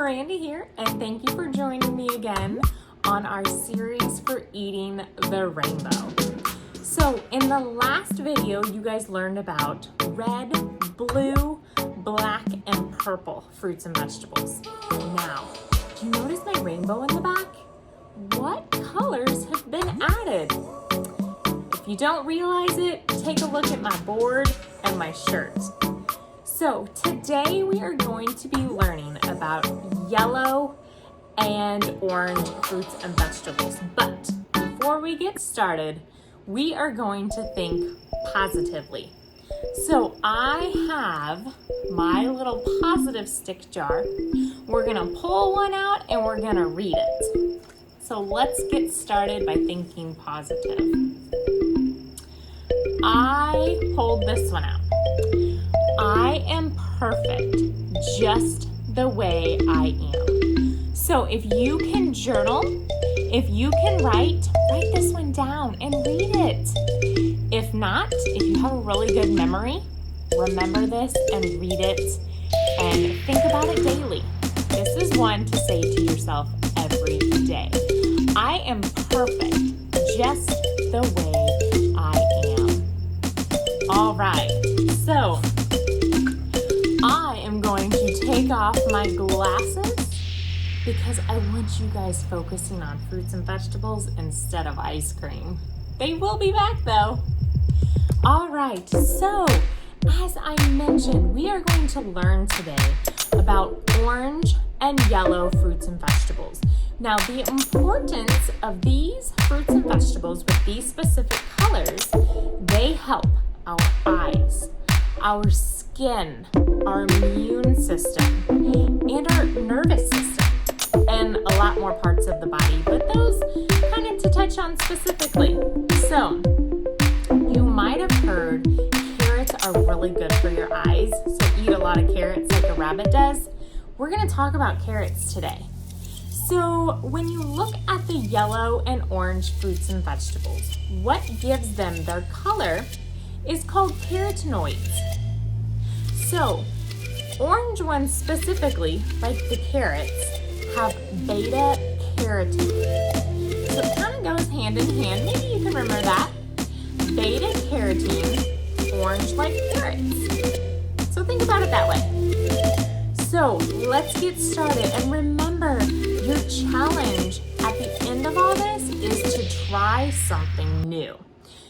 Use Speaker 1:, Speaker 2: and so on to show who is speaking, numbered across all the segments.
Speaker 1: Miranda here, and thank you for joining me again on our series for eating the rainbow. So in the last video, you guys learned about red, blue, black, and purple fruits and vegetables. Now, do you notice my rainbow in the back? What colors have been added? If you don't realize it, take a look at my board and my shirt. So today we are going to be learning about yellow and orange fruits and vegetables. But before we get started, we are going to think positively. So I have my little positive stick jar. We're gonna pull one out and we're gonna read it. So let's get started by thinking positive. I pulled this one out. I am perfect just the way I am. So if you can journal, if you can write this one down and read it. If not, if you have a really good memory, remember this and read it and think about it daily. This is one to say to yourself every day. I am perfect just the way I am. All right, so I am going to take off my glasses because I want you guys focusing on fruits and vegetables instead of ice cream. They will be back though. All right, so as I mentioned, we are going to learn today about orange and yellow fruits and vegetables. Now, the importance of these fruits and vegetables with these specific colors, they help our eyes, our skin, our immune system, and our nervous system, and a lot more parts of the body, but those kind of to touch on specifically. So, you might have heard carrots are really good for your eyes, so eat a lot of carrots like a rabbit does. We're going to talk about carrots today. So when you look at the yellow and orange fruits and vegetables, what gives them their color is called carotenoids. So orange ones specifically, like the carrots, have beta carotene. So it kind of goes hand in hand. Maybe you can remember that. Beta carotene, orange like carrots. So think about it that way. So let's get started. And remember, your challenge at the end of all this is to try something new.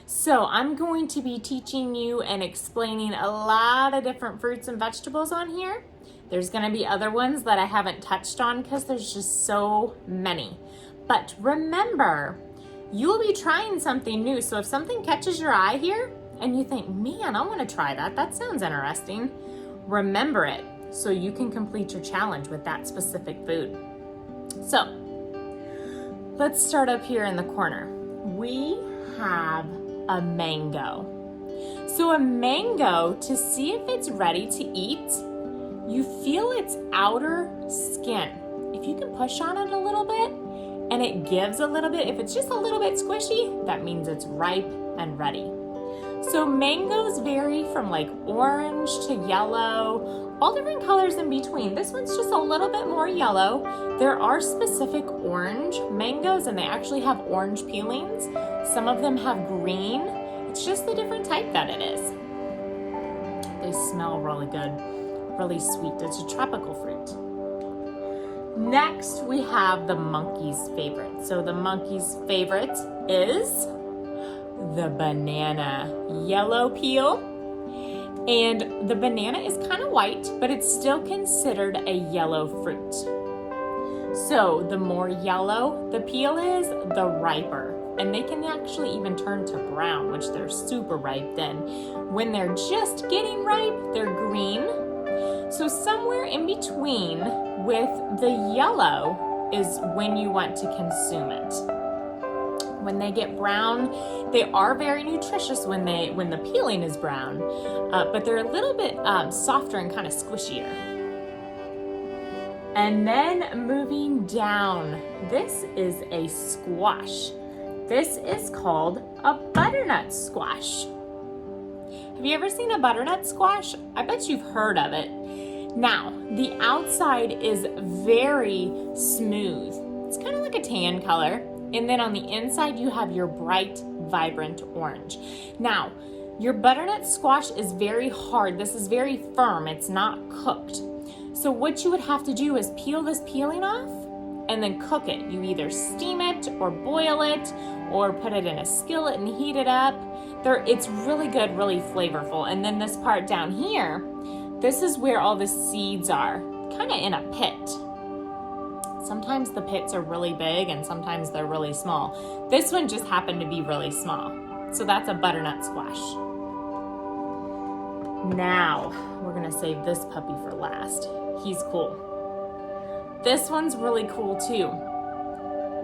Speaker 1: So I'm going to be teaching you and explaining a lot of different fruits and vegetables on here. There's going to be other ones that I haven't touched on because there's just so many. But remember, you will be trying something new. So if something catches your eye here and you think, man, I want to try that. That sounds interesting. Remember it so you can complete your challenge with that specific food. So let's start up here in the corner. We have a mango. So a mango, to see if it's ready to eat, you feel its outer skin. If you can push on it a little bit and it gives a little bit, if it's just a little bit squishy, that means it's ripe and ready. So mangoes vary from like orange to yellow, all different colors in between. This one's just a little bit more yellow. There are specific orange mangoes and they actually have orange peelings. Some of them have green. It's just the different type that it is. They smell really good, really sweet. It's a tropical fruit. Next, we have the monkey's favorite. So the monkey's favorite is the banana. Yellow peel. And the banana is kind of white, but it's still considered a yellow fruit. So the more yellow the peel is, the riper. And they can actually even turn to brown, which they're super ripe then. When they're just getting ripe, they're green. So somewhere in between with the yellow is when you want to consume it. When they get brown, they are very nutritious when the peeling is brown, but they're a little bit softer and kind of squishier. And then moving down, this is a squash. This is called a butternut squash. Have you ever seen a butternut squash? I bet you've heard of it. Now, the outside is very smooth. It's kind of like a tan color. And then on the inside, you have your bright, vibrant orange. Now, your butternut squash is very hard. This is very firm. It's not cooked. So what you would have to do is peel this peeling off and then cook it. You either steam it or boil it or put it in a skillet and heat it up. It's really good, really flavorful. And then this part down here, this is where all the seeds are, kind of in a pit. Sometimes the pits are really big and sometimes they're really small. This one just happened to be really small. So that's a butternut squash. Now, we're gonna save this puppy for last. He's cool. This one's really cool too.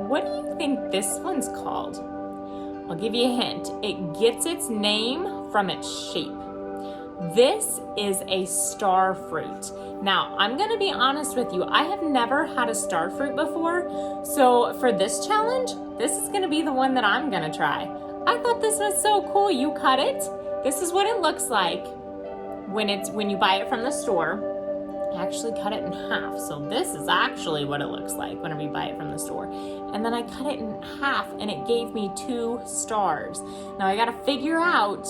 Speaker 1: What do you think this one's called? I'll give you a hint. It gets its name from its shape. This is a star fruit. Now, I'm gonna be honest with you. I have never had a star fruit before. So for this challenge, this is gonna be the one that I'm gonna try. I thought this was so cool. You cut it. This is what it looks like when you buy it from the store. I actually cut it in half. So this is actually what it looks like whenever you buy it from the store. And then I cut it in half and it gave me 2 stars. Now I gotta figure out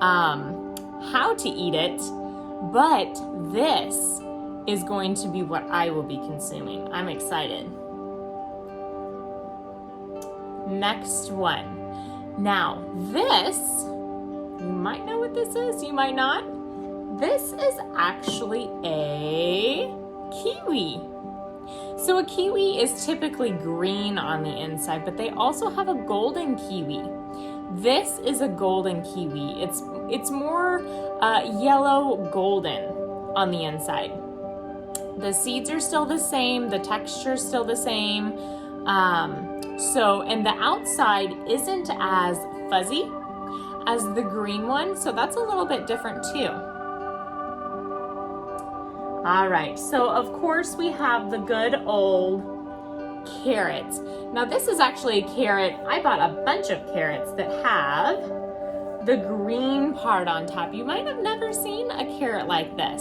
Speaker 1: how to eat it, but this is going to be what I will be consuming. I'm excited. Next one. Now this, you might know what this is, you might not. This is actually a kiwi. So a kiwi is typically green on the inside, but they also have a golden kiwi. This is a golden kiwi. It's more yellow golden on the inside. The seeds are still the same, the texture is still the same. And the outside isn't as fuzzy as the green one, so that's a little bit different too. All right, so of course we have the good old carrots. Now this is actually a carrot. I bought a bunch of carrots that have the green part on top. You might have never seen a carrot like this.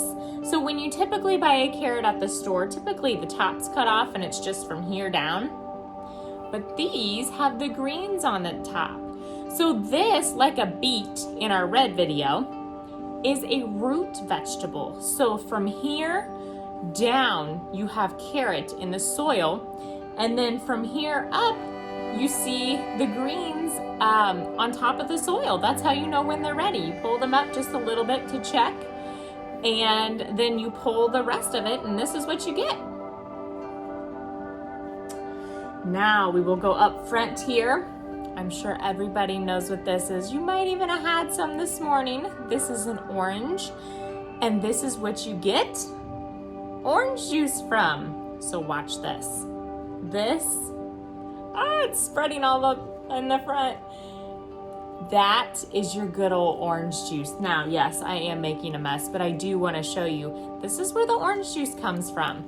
Speaker 1: So when you typically buy a carrot at the store, typically the top's cut off and it's just from here down. But these have the greens on the top. So this, like a beet in our red video, is a root vegetable. So from here down, you have carrot in the soil, and then from here up, you see the greens on top of the soil. That's how you know when they're ready. You pull them up just a little bit to check, and then you pull the rest of it, and this is what you get. Now we will go up front here. I'm sure everybody knows what this is. You might even have had some this morning. This is an orange, and this is what you get orange juice from. So watch this. It's spreading all up in the front. That is your good old orange juice. Now, yes, I am making a mess, but I do want to show you. This is where the orange juice comes from.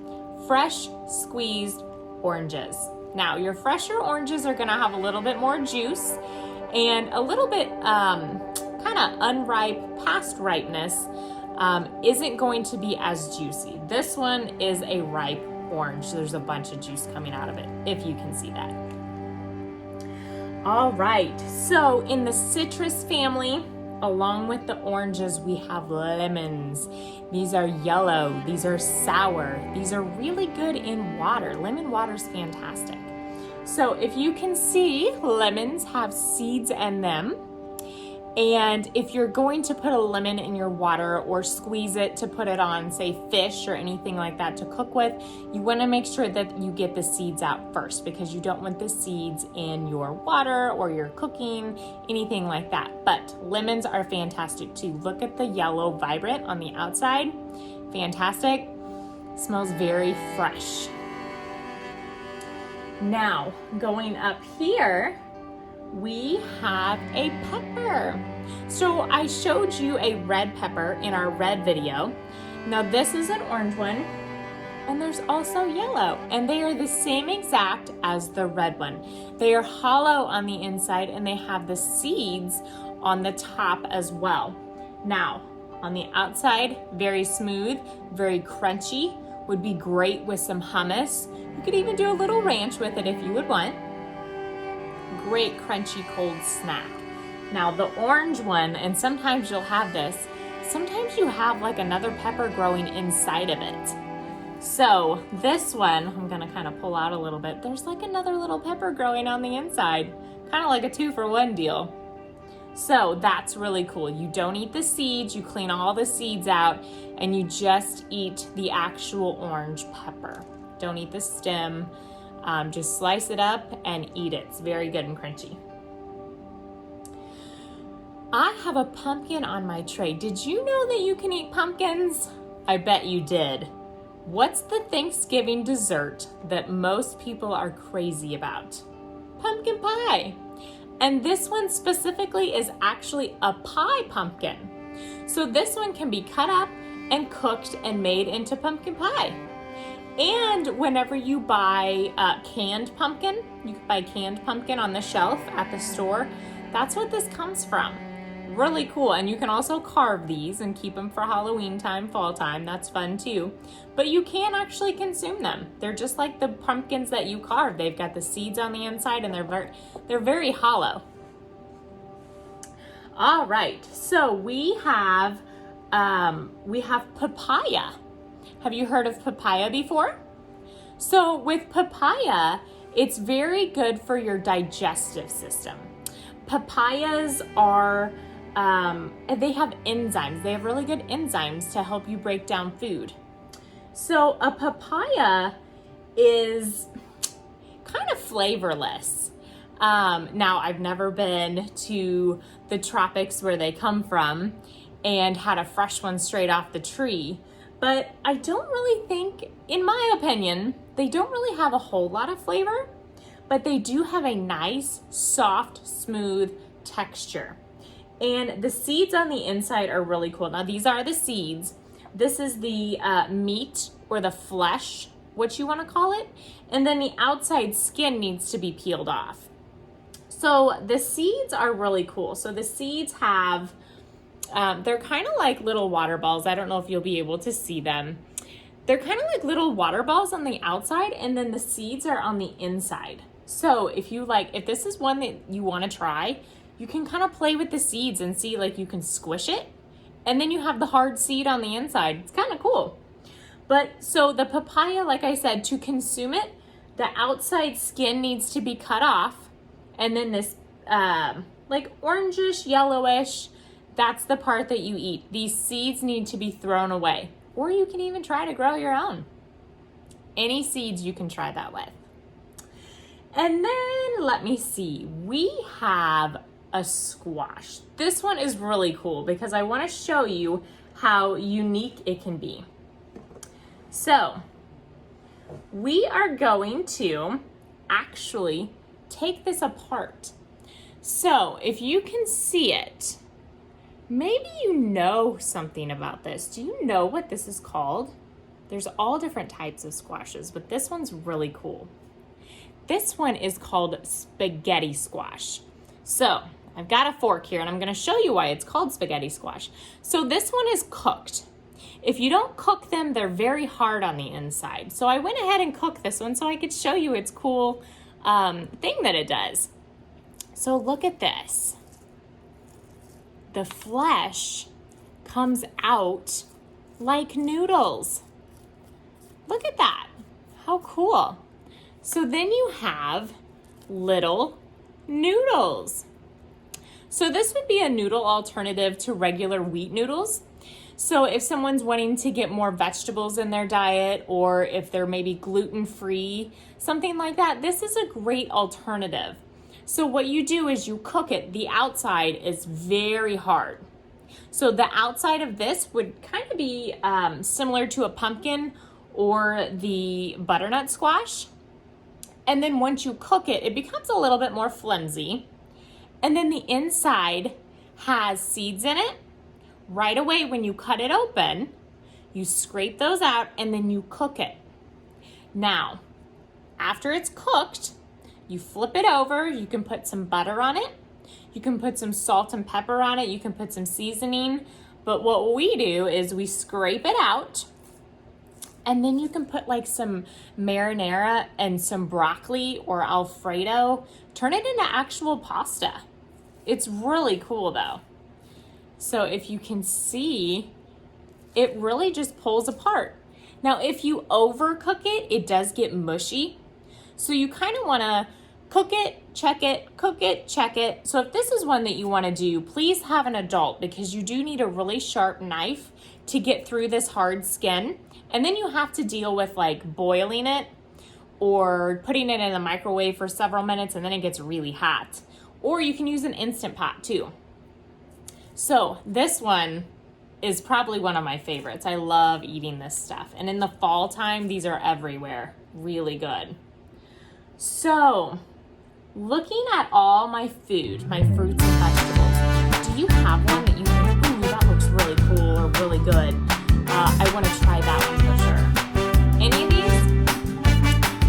Speaker 1: Fresh squeezed oranges. Now, your fresher oranges are gonna have a little bit more juice and a little bit kind of unripe, past ripeness isn't going to be as juicy. This one is a ripe orange. There's a bunch of juice coming out of it, if you can see that. All right, so in the citrus family, along with the oranges, we have lemons. These are yellow, these are sour, these are really good in water. Lemon water is fantastic. So if you can see, lemons have seeds in them. And if you're going to put a lemon in your water or squeeze it to put it on, say, fish or anything like that to cook with, you want to make sure that you get the seeds out first, because you don't want the seeds in your water or your cooking, anything like that. But lemons are fantastic too. Look at the yellow vibrant on the outside. Fantastic. Smells very fresh. Now, going up here, we have a pepper. So I showed you a red pepper in our red video. Now this is an orange one, and there's also yellow, and they are the same exact as the red one. They are hollow on the inside and they have the seeds on the top as well. Now, On the outside, very smooth, very crunchy. Would be great with some hummus. You could even do a little ranch with it if you would want. Great crunchy cold snack. Now the orange one, and sometimes you'll have this, sometimes you have like another pepper growing inside of it. So this one, I'm gonna kind of pull out a little bit. There's like another little pepper growing on the inside, kind of like a 2-for-1 deal. So that's really cool. You don't eat the seeds, you clean all the seeds out, and you just eat the actual orange pepper. Don't eat the stem, just slice it up and eat it. It's very good and crunchy. I have a pumpkin on my tray. Did you know that you can eat pumpkins? I bet you did. What's the Thanksgiving dessert that most people are crazy about? Pumpkin pie. And this one specifically is actually a pie pumpkin. So this one can be cut up and cooked and made into pumpkin pie. And whenever you buy canned pumpkin, you can buy canned pumpkin on the shelf at the store. That's what this comes from. Really cool. And you can also carve these and keep them for Halloween time, fall time. That's fun too. But you can actually consume them. They're just like the pumpkins that you carve. They've got the seeds on the inside and they're very hollow. All right. So we have papaya. Have you heard of papaya before? So with papaya, it's very good for your digestive system. Papayas are they have enzymes. They have really good enzymes to help you break down food. So a papaya is kind of flavorless. Now, I've never been to the tropics where they come from and had a fresh one straight off the tree, but I don't really think, in my opinion, they don't really have a whole lot of flavor, but they do have a nice, soft, smooth texture. And the seeds on the inside are really cool. Now, these are the seeds. This is the meat or the flesh, what you want to call it. And then the outside skin needs to be peeled off. So the seeds are really cool. So the seeds have, they're kind of like little water balls. I don't know if you'll be able to see them. They're kind of like little water balls on the outside, and then the seeds are on the inside. So if this is one that you want to try, you can kind of play with the seeds and see, like, you can squish it and then you have the hard seed on the inside. It's kind of cool. But so the papaya, like I said, to consume it, the outside skin needs to be cut off, and then this like orangish, yellowish, that's the part that you eat. These seeds need to be thrown away, or you can even try to grow your own. Any seeds you can try that with. And then let me see, we have a squash. This one is really cool because I want to show you how unique it can be. So we are going to actually take this apart. So if you can see it, maybe you know something about this. Do you know what this is called? There's all different types of squashes, but this one's really cool. This one is called spaghetti squash. So I've got a fork here and I'm going to show you why it's called spaghetti squash. So this one is cooked. If you don't cook them, they're very hard on the inside. So I went ahead and cooked this one so I could show you its cool thing that it does. So look at this. The flesh comes out like noodles. Look at that. How cool. So then you have little noodles. So this would be a noodle alternative to regular wheat noodles. So if someone's wanting to get more vegetables in their diet, or if they're maybe gluten-free, something like that, this is a great alternative. So what you do is you cook it. The outside is very hard. So the outside of this would kind of be similar to a pumpkin or the butternut squash. And then once you cook it, it becomes a little bit more flimsy. And then the inside has seeds in it. Right away when you cut it open, you scrape those out and then you cook it. Now, after it's cooked, you flip it over. You can put some butter on it. You can put some salt and pepper on it. You can put some seasoning. But what we do is we scrape it out, and then you can put like some marinara and some broccoli or Alfredo. Turn it into actual pasta. It's really cool though. So if you can see, it really just pulls apart. Now, if you overcook it, it does get mushy. So you kind of want to cook it, check it. So if this is one that you want to do, please have an adult, because you do need a really sharp knife to get through this hard skin. And then you have to deal with like boiling it or putting it in the microwave for several minutes, and then it gets really hot. Or you can use an Instant Pot too. So this one is probably one of my favorites. I love eating this stuff. And in the fall time, these are everywhere. Really good. So, looking at all my food, my fruits and vegetables, do you have one that you think, ooh, that looks really cool or really good? I want to try that one for sure. Any of these?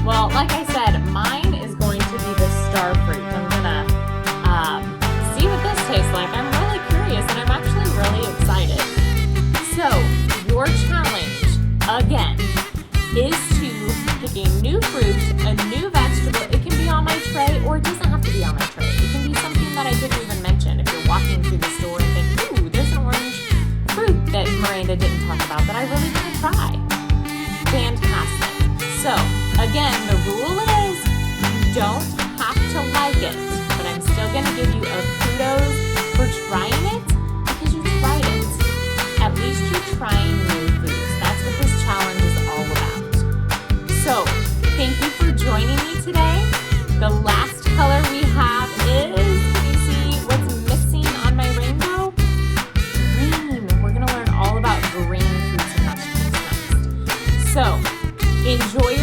Speaker 1: Well, like I said, mine is going to be the star fruit. I'm gonna see what this tastes like. I'm really curious, and I'm actually really excited. So, your challenge, again, is to pick a new fruit, a new vegetable. It can be on my tray, or it doesn't have to be on my tray. It can be something that I didn't even mention. If you're walking through the store and think, ooh, there's an orange fruit that Miranda didn't talk about that I really want to try. Fantastic. So, again, the rule is you don't have to like it, but I'm still going to give you a kudos for trying it, because you tried it. At least you're trying new foods. That's what this challenge is all about. So, thank you for joining me today. The last color we have is, can you see what's missing on my rainbow? Green. We're going to learn all about green fruits and vegetables next. So, enjoy